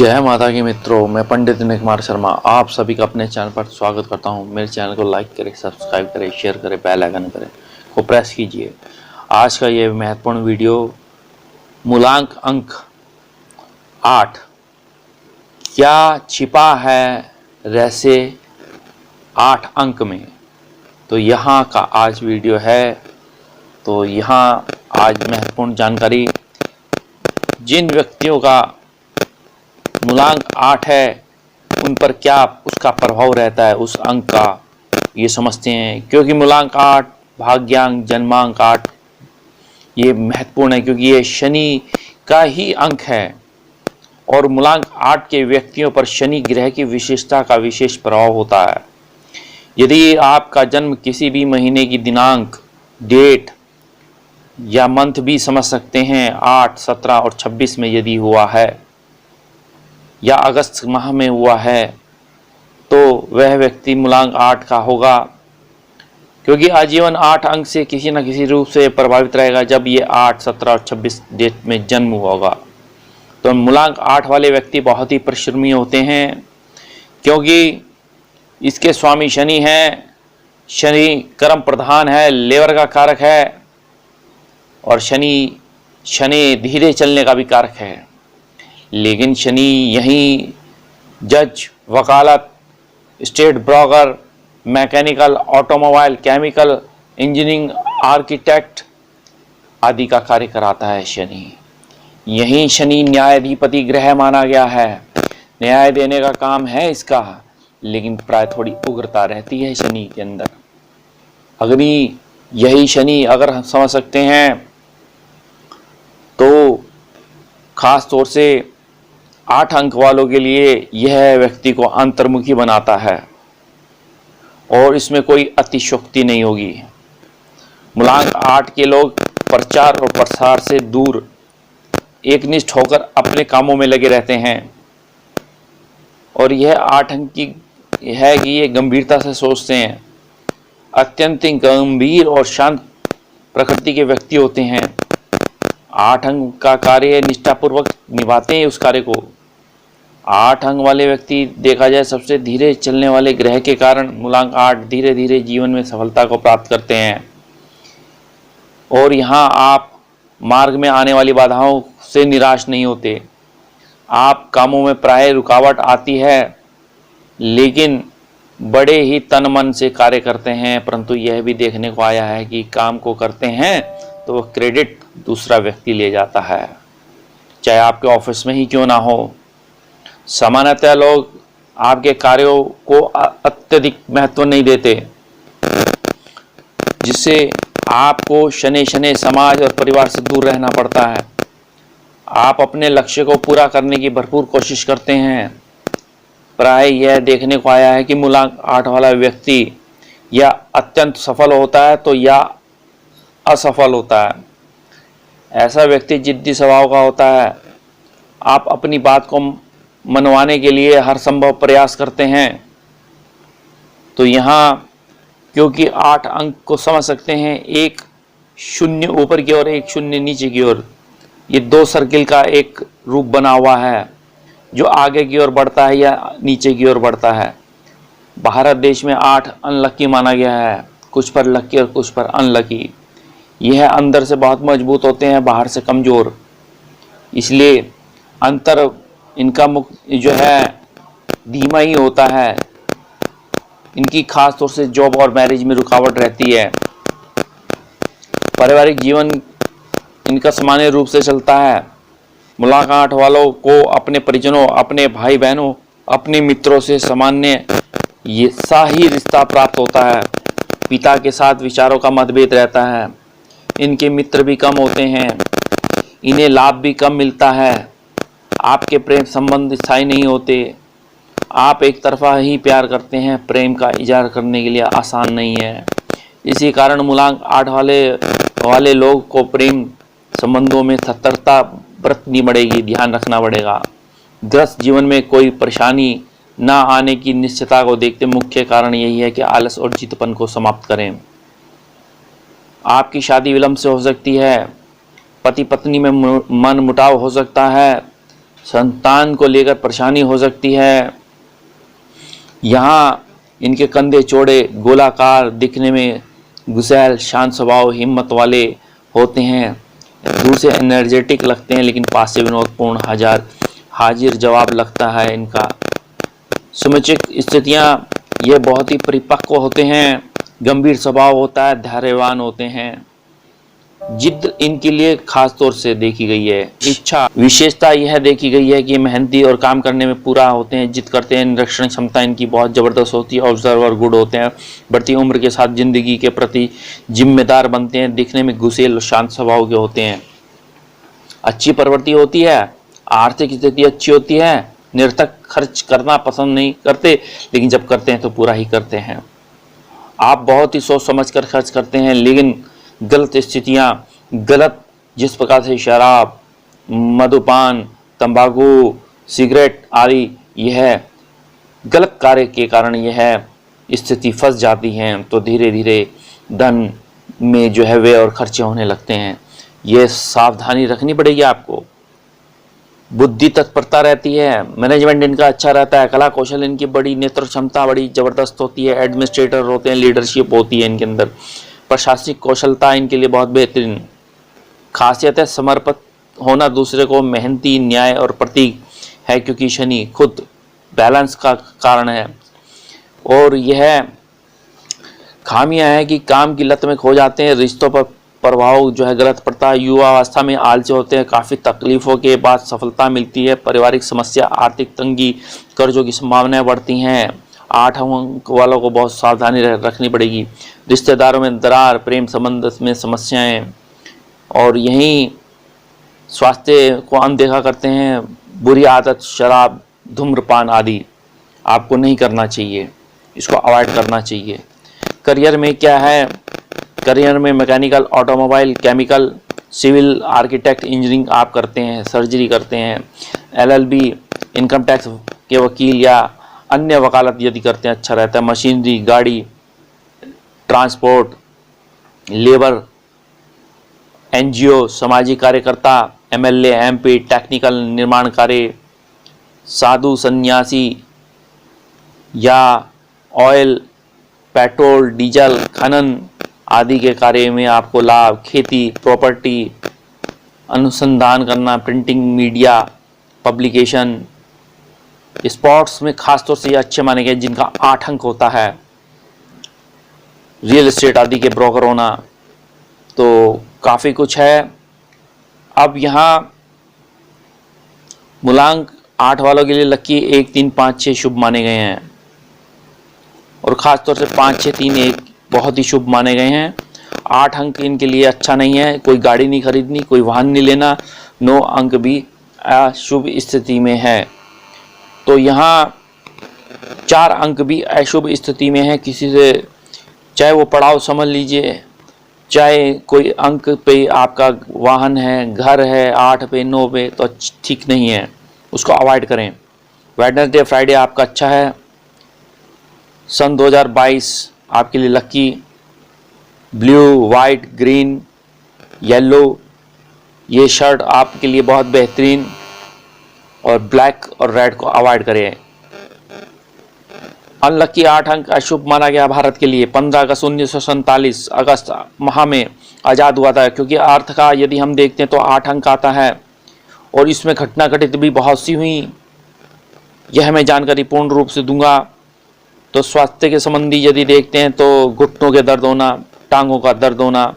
जय माता की मित्रों, मैं पंडित विनय कुमार शर्मा आप सभी का अपने चैनल पर स्वागत करता हूं। मेरे चैनल को लाइक करें, सब्सक्राइब करें, शेयर करें, बेल आइकन करें को प्रेस कीजिए। आज का ये महत्वपूर्ण वीडियो मूलांक अंक 8 क्या छिपा है रहस्य 8 अंक में, तो यहाँ का आज वीडियो है। तो यहाँ आज महत्वपूर्ण जानकारी, जिन व्यक्तियों का मूलांक 8 है उन पर क्या उसका प्रभाव रहता है उस अंक का, ये समझते हैं। क्योंकि मूलांक 8 भाग्यांक जन्मांक 8 ये महत्वपूर्ण है, क्योंकि ये शनि का ही अंक है और मूलांक 8 के व्यक्तियों पर शनि ग्रह की विशेषता का विशेष प्रभाव होता है। यदि आपका जन्म किसी भी महीने की दिनांक, डेट या मंथ भी समझ सकते हैं 8, 17 और 26 में यदि हुआ है या अगस्त माह में हुआ है, तो वह व्यक्ति मूलांक 8 का होगा, क्योंकि आजीवन 8 अंक से किसी न किसी रूप से प्रभावित रहेगा जब ये 8, 17 और 26 डेट में जन्म हुआ होगा। तो मूलांक 8 वाले व्यक्ति बहुत ही परिश्रमी होते हैं, क्योंकि इसके स्वामी शनि हैं। शनि कर्म प्रधान है, लेवर का कारक है, और शनि धीरे चलने का भी कारक है। लेकिन शनि यहीं जज, वकालत, state broker, mechanical, automobile, chemical, engineering, architect आदि का कार्य कराता है शनि। यहीं शनि न्यायाधिपति ग्रह माना गया है, न्याय देने का काम है इसका, लेकिन प्राय थोड़ी उग्रता रहती है शनि के अंदर। अगर यही शनि अगर हम समझ सकते हैं तो खास तौर से 8 अंक वालों के लिए यह व्यक्ति को अंतर्मुखी बनाता है और इसमें कोई अतिशयोक्ति नहीं होगी। मूलांक 8 के लोग प्रचार और प्रसार से दूर एकनिष्ठ होकर अपने कामों में लगे रहते हैं, और यह 8 अंक की है कि ये गंभीरता से सोचते हैं, अत्यंत गंभीर और शांत प्रकृति के व्यक्ति होते हैं। 8 अंक का कार्य निष्ठापूर्वक निभाते हैं उस कार्य को। 8 अंक वाले व्यक्ति देखा जाए सबसे धीरे चलने वाले ग्रह के कारण मूलांक 8 धीरे धीरे जीवन में सफलता को प्राप्त करते हैं। और यहाँ आप मार्ग में आने वाली बाधाओं से निराश नहीं होते। आप कामों में प्राय रुकावट आती है, लेकिन बड़े ही तन मन से कार्य करते हैं। परंतु यह भी देखने को आया है कि काम को करते हैं तो वह क्रेडिट दूसरा व्यक्ति ले जाता है, चाहे आपके ऑफिस में ही क्यों ना हो। सामान्यतः लोग आपके कार्यों को अत्यधिक महत्व नहीं देते, जिससे आपको शनि शनि समाज और परिवार से दूर रहना पड़ता है। आप अपने लक्ष्य को पूरा करने की भरपूर कोशिश करते हैं। प्राय यह देखने को आया है कि मूलांक 8 वाला व्यक्ति या अत्यंत सफल होता है तो या असफल होता है। ऐसा व्यक्ति जिद्दी स्वभाव का होता है। आप अपनी बात को मनवाने के लिए हर संभव प्रयास करते हैं। तो यहाँ क्योंकि 8 अंक को समझ सकते हैं, एक शून्य ऊपर की ओर, एक शून्य नीचे की ओर, ये 2 सर्किल का एक रूप बना हुआ है जो आगे की ओर बढ़ता है या नीचे की ओर बढ़ता है। भारत देश में 8 अनलकी माना गया है, कुछ पर लकी और कुछ पर अनलकी। यह अंदर से बहुत मजबूत होते हैं, बाहर से कमज़ोर, इसलिए अंतर इनका जो है धीमा ही होता है। इनकी खास तौर से जॉब और मैरिज में रुकावट रहती है। पारिवारिक जीवन इनका सामान्य रूप से चलता है। मूलांक 8 वालों को अपने परिजनों, अपने भाई बहनों, अपने मित्रों से सामान्य ये सा ही रिश्ता प्राप्त होता है। पिता के साथ विचारों का मतभेद रहता है। इनके मित्र भी कम होते हैं, इन्हें लाभ भी कम मिलता है। आपके प्रेम संबंध स्थायी नहीं होते। आप एक तरफा ही प्यार करते हैं, प्रेम का इजहार करने के लिए आसान नहीं है। इसी कारण मूलांक 8 वाले लोग को प्रेम संबंधों में सतर्कता बरतनी पड़ेगी, ध्यान रखना पड़ेगा। गृहस्थ जीवन में कोई परेशानी ना आने की निश्चितता को देखते मुख्य कारण यही है कि आलस और जिद्दपन को समाप्त करें। आपकी शादी विलंब से हो सकती है, पति पत्नी में मन मुटाव हो सकता है, संतान को लेकर परेशानी हो सकती है। यहाँ इनके कंधे चौड़े, गोलाकार, दिखने में गुस्सैल, शांत स्वभाव, हिम्मत वाले होते हैं। दूर से एनर्जेटिक लगते हैं लेकिन पास से विनोदपूर्ण, हाजिर जवाब लगता है इनका। समुचित स्थितियाँ, ये बहुत ही परिपक्व होते हैं, गंभीर स्वभाव होता है, धैर्यवान होते हैं। जिद इनके लिए खास तौर से देखी गई है। इच्छा विशेषता यह देखी गई है कि मेहनती और काम करने में पूरा होते हैं, जिद करते हैं। निरीक्षण क्षमता इनकी बहुत ज़बरदस्त होती है, ऑब्जर्वर गुड होते हैं। बढ़ती उम्र के साथ जिंदगी के प्रति जिम्मेदार बनते हैं, दिखने में घुसेल और शांत स्वभाव के होते हैं। अच्छी प्रवृत्ति होती है, आर्थिक स्थिति अच्छी होती है। निरर्थक खर्च करना पसंद नहीं करते, लेकिन जब करते हैं तो पूरा ही करते हैं। आप बहुत ही सोच समझ कर खर्च करते हैं, लेकिन गलत स्थितियाँ, गलत जिस प्रकार से शराब, मधुपान, तंबाकू, सिगरेट आदि, यह गलत कार्य के कारण यह स्थिति फंस जाती हैं, तो धीरे धीरे धन में जो है व्यय और खर्चे होने लगते हैं। ये सावधानी रखनी पड़ेगी आपको। बुद्धि तत्परता रहती है, मैनेजमेंट इनका अच्छा रहता है, कला कौशल इनकी बड़ी, नेतृत्व क्षमता बड़ी ज़बरदस्त होती है, एडमिनिस्ट्रेटर होते हैं, लीडरशिप होती है इनके अंदर, प्रशासनिक कौशलता इनके लिए बहुत बेहतरीन। खासियत है समर्पित होना दूसरे को, मेहनती, न्याय और प्रतीक है, क्योंकि शनि खुद बैलेंस का कारण है। और यह खामियां है कि काम की लत में खो जाते हैं, रिश्तों पर प्रभाव जो है गलत पड़ता है, युवावस्था में आलसी होते हैं, काफ़ी तकलीफ़ों के बाद सफलता मिलती है, पारिवारिक समस्या, आर्थिक तंगी, कर्जों की संभावनाएं बढ़ती हैं। 8 अंक वालों को बहुत सावधानी रखनी पड़ेगी। रिश्तेदारों में दरार, प्रेम संबंध में समस्याएं, और यहीं स्वास्थ्य को अनदेखा करते हैं। बुरी आदत, शराब, धूम्रपान आदि आपको नहीं करना चाहिए, इसको अवॉइड करना चाहिए। करियर में क्या है, करियर में mechanical, automobile, chemical, civil, architect, engineering आप करते हैं, सर्जरी करते हैं, LLB, इनकम टैक्स के वकील या अन्य वकालत यदि करते हैं अच्छा रहता है। मशीनरी, गाड़ी, ट्रांसपोर्ट, लेबर, NGO, सामाजिक कार्यकर्ता, MLA, MP, टेक्निकल, निर्माण कार्य, साधु, सन्यासी या ऑयल, पेट्रोल, डीजल, खनन आदि के कार्य में आपको लाभ। खेती, प्रॉपर्टी, अनुसंधान करना, प्रिंटिंग, मीडिया, पब्लिकेशन, स्पोर्ट्स में खासतौर से ये अच्छे माने गए जिनका 8 अंक होता है। रियल एस्टेट आदि के ब्रोकर होना, तो काफ़ी कुछ है। अब यहाँ मूलांक 8 वालों के लिए लकी 1, 3, 5, 6 शुभ माने गए हैं, और ख़ास तौर से 5, 6, 3, 1 बहुत ही शुभ माने गए हैं। 8 अंक इनके लिए अच्छा नहीं है, कोई गाड़ी नहीं खरीदनी, कोई वाहन नहीं लेना। 9 अंक भी अशुभ स्थिति में है, तो यहाँ 4 अंक भी अशुभ स्थिति में है। किसी से चाहे वो पड़ाव समझ लीजिए, चाहे कोई अंक पे आपका वाहन है, घर है, 8 पे, 9 पे, तो ठीक नहीं है, उसको अवॉइड करें। वेडनेसडे, फ्राइडे आपका अच्छा है। सन 2022 आपके लिए lucky blue, white, green, yellow, ये शर्ट आपके लिए बहुत बेहतरीन, और ब्लैक और रेड को अवॉइड करें। अनलकी 8 अंक अशुभ माना गया भारत के लिए। 15 अगस्त 1947 अगस्त माह में आज़ाद हुआ था, क्योंकि अर्थ का यदि हम देखते हैं तो 8 अंक आता है, और इसमें घटना घटित भी बहुत सी हुई, यह मैं जानकारी पूर्ण रूप से दूंगा। तो स्वास्थ्य के संबंधी यदि देखते हैं तो घुटनों के दर्द होना, टांगों का दर्द होना,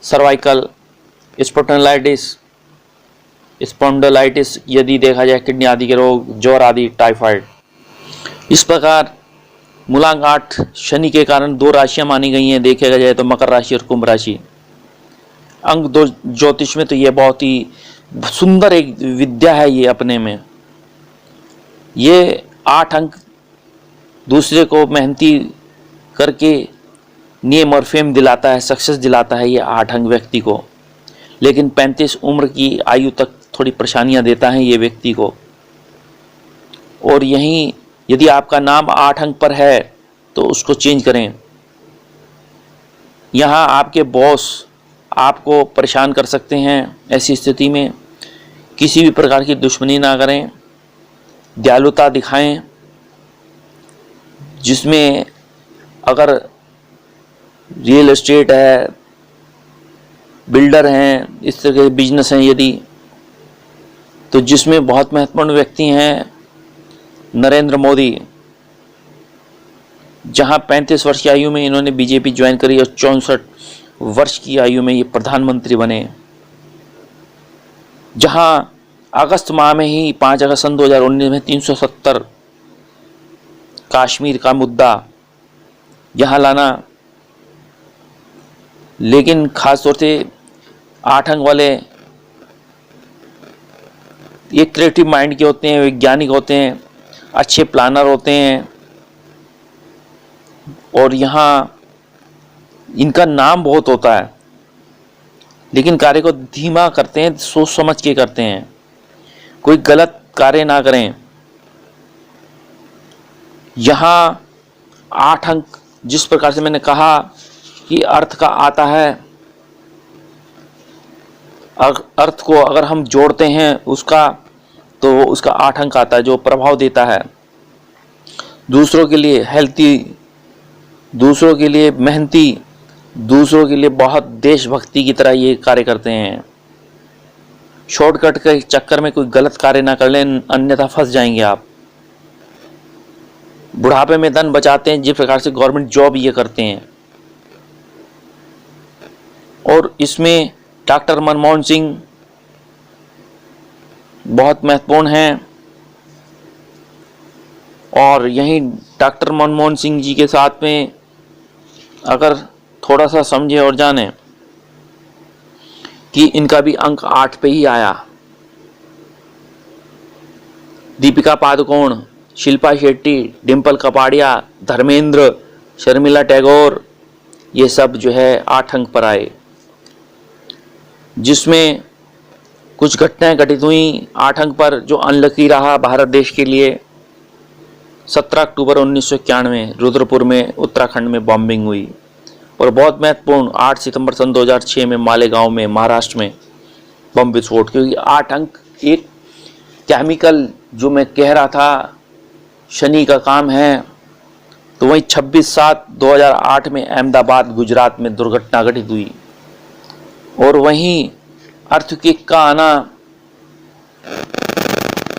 सर्वाइकल, स्पॉन्डिलाइटिस यदि देखा जाए, किडनी आदि के रोग, ज्वर आदि, टाइफाइड। इस प्रकार मूलांक 8 शनि के कारण 2 राशियां मानी गई हैं, देखा जाए तो मकर राशि और कुंभ राशि। अंक 2 ज्योतिष में तो ये बहुत ही सुंदर एक विद्या है ये अपने में। ये 8 अंक दूसरे को मेहनती करके नियम और फेम दिलाता है, सक्सेस दिलाता है ये 8 अंक व्यक्ति को। लेकिन 35 उम्र की आयु तक थोड़ी परेशानियां देता है ये व्यक्ति को। और यहीं यदि आपका नाम 8 अंक पर है तो उसको चेंज करें। यहाँ आपके बॉस आपको परेशान कर सकते हैं ऐसी स्थिति में, किसी भी प्रकार की दुश्मनी ना करें, दयालुता दिखाएं, जिसमें अगर रियल एस्टेट है, बिल्डर हैं, इस तरह के बिजनेस हैं यदि, तो जिसमें बहुत महत्वपूर्ण व्यक्ति हैं नरेंद्र मोदी, जहां 35 वर्ष की आयु में इन्होंने बीजेपी ज्वाइन करी और 64 वर्ष की आयु में ये प्रधानमंत्री बने, जहां अगस्त माह में ही 5 अगस्त सन 2019 में 370 कश्मीर का मुद्दा यहाँ लाना, लेकिन खास तौर से 8 अंक वाले ये क्रिएटिव माइंड के होते हैं, वैज्ञानिक होते हैं, अच्छे प्लानर होते हैं, और यहाँ इनका नाम बहुत होता है, लेकिन कार्य को धीमा करते हैं, सोच समझ के करते हैं, कोई गलत कार्य ना करें। यहाँ 8 अंक जिस प्रकार से मैंने कहा कि अर्थ का आता है, अर्थ को अगर हम जोड़ते हैं उसका, तो उसका 8 अंक आता है जो प्रभाव देता है, दूसरों के लिए हेल्थी, दूसरों के लिए मेहनती, दूसरों के लिए बहुत देशभक्ति की तरह ये कार्य करते हैं। शॉर्टकट के चक्कर में कोई गलत कार्य ना कर लें, अन्यथा फंस जाएंगे आप। बुढ़ापे में धन बचाते हैं, जिस प्रकार से गवर्नमेंट जॉब ये करते हैं। और इसमें डॉक्टर मनमोहन सिंह बहुत महत्वपूर्ण हैं, और यहीं डॉक्टर मनमोहन सिंह जी के साथ में अगर थोड़ा सा समझे और जाने कि इनका भी अंक 8 पे ही आया। दीपिका पादुकोण, शिल्पा शेट्टी, डिम्पल कपाड़िया, धर्मेंद्र, शर्मिला टैगोर, ये सब जो है 8 अंक पर आए, जिसमें कुछ घटनाएं घटित हुई 8 अंक पर जो अनलकी रहा भारत देश के लिए। 17 अक्टूबर 1991 रुद्रपुर में उत्तराखंड में बॉम्बिंग हुई, और बहुत महत्वपूर्ण 8 सितंबर सन 2006 में मालेगांव में महाराष्ट्र में बम विस्फोट। क्योंकि 8 अंक एक केमिकल जो मैं कह रहा था शनि का काम है, तो वहीं 26/7/2008 में अहमदाबाद गुजरात में दुर्घटना घटित हुई, और वहीं अर्थक्वेक का आना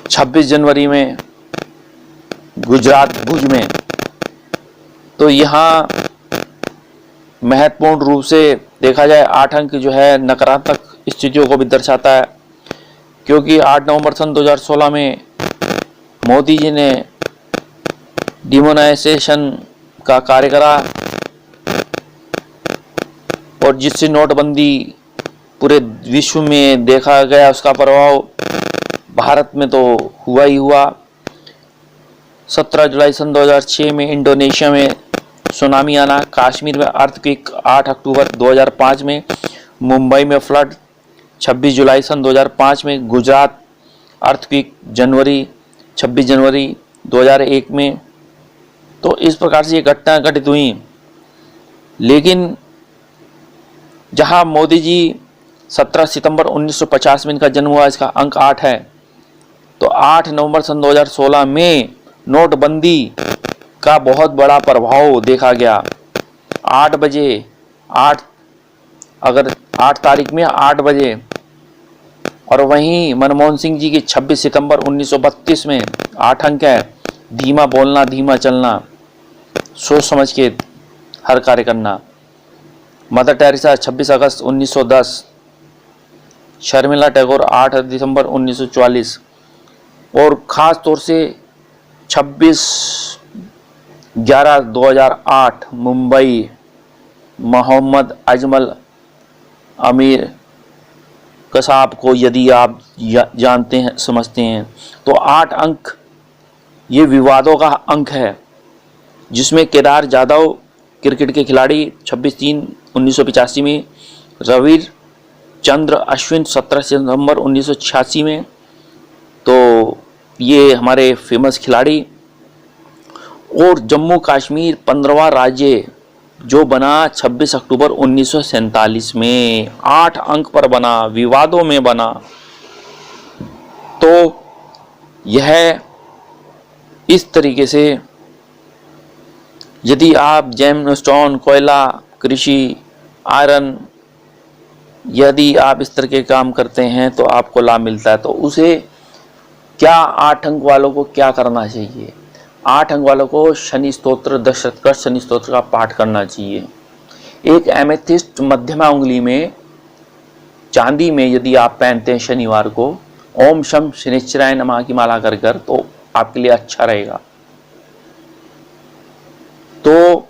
26 जनवरी में गुजरात भुज में। तो यहाँ महत्वपूर्ण रूप से देखा जाए 8 अंक जो है नकारात्मक स्थितियों को भी दर्शाता है, क्योंकि 8 नवंबर सन 2016 में मोदी जी ने डिमोनेटाइजेशन का कार्य करा, और जिससे नोटबंदी पूरे विश्व में देखा गया, उसका प्रभाव भारत में तो हुआ ही हुआ। 17 जुलाई सन 2006 में इंडोनेशिया में सुनामी आना, कश्मीर में अर्थक्वेक 8 अक्टूबर 2005 में, मुंबई में फ्लड 26 जुलाई सन 2005 में, गुजरात अर्थक्वेक 26 जनवरी 2001 में। तो इस प्रकार से ये घटना घटित हुई। लेकिन जहां मोदी जी 17 सितंबर 1950 में इनका जन्म हुआ, इसका अंक 8 है, तो 8 नवंबर सन 2016 में नोटबंदी का बहुत बड़ा प्रभाव देखा गया। 8 बजे 8 तारीख में 8 बजे, और वहीं मनमोहन सिंह जी की 26 सितंबर 1932 में 8 अंक है। धीमा बोलना, धीमा चलना, सोच समझ के हर कार्य करना। मदर टेरेसा 26 अगस्त 1910, शर्मिला टैगोर 8 दिसंबर 1944, और ख़ास तौर से 26/11/2008 मुंबई, मोहम्मद अजमल अमीर कसाब को यदि आप जानते हैं, समझते हैं, तो 8 अंक ये विवादों का अंक है, जिसमें केदार जाधव क्रिकेट के खिलाड़ी 26/3/1985 में, रविर चंद्र अश्विन 17 सितंबर 1986 में, तो ये हमारे फेमस खिलाड़ी। और जम्मू कश्मीर 15वां राज्य जो बना 26 अक्टूबर 1947 में, 8 अंक पर बना, विवादों में बना। तो यह इस तरीके से यदि आप जेमस्टोन, कोयला, कृषि, आयरन, यदि आप इस तरह के काम करते हैं तो आपको लाभ मिलता है। तो उसे क्या 8 अंक वालों को क्या करना चाहिए? 8 अंक वालों को शनि स्तोत्र, दशरथ शनि स्तोत्र का पाठ करना चाहिए। एक एमेथिस्ट मध्यमा उंगली में चांदी में यदि आप पहनते हैं शनिवार को, ओम शम शनिश्चराय नमः की माला कर कर, तो आपके लिए अच्छा रहेगा। तो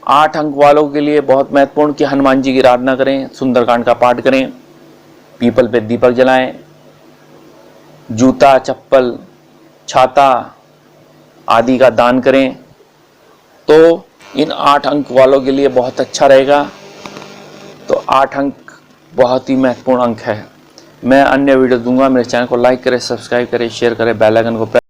8 अंक वालों के लिए बहुत महत्वपूर्ण कि हनुमान जी की आराधना करें, सुंदरकांड का पाठ करें, पीपल पे दीपक जलाएं, जूता, चप्पल, छाता आदि का दान करें। तो इन 8 अंक वालों के लिए बहुत अच्छा रहेगा। तो 8 अंक बहुत ही महत्वपूर्ण अंक है। मैं अन्य वीडियो दूंगा। मेरे चैनल को लाइक करें, सब्सक्राइब करें, शेयर करें, बेल आइकन को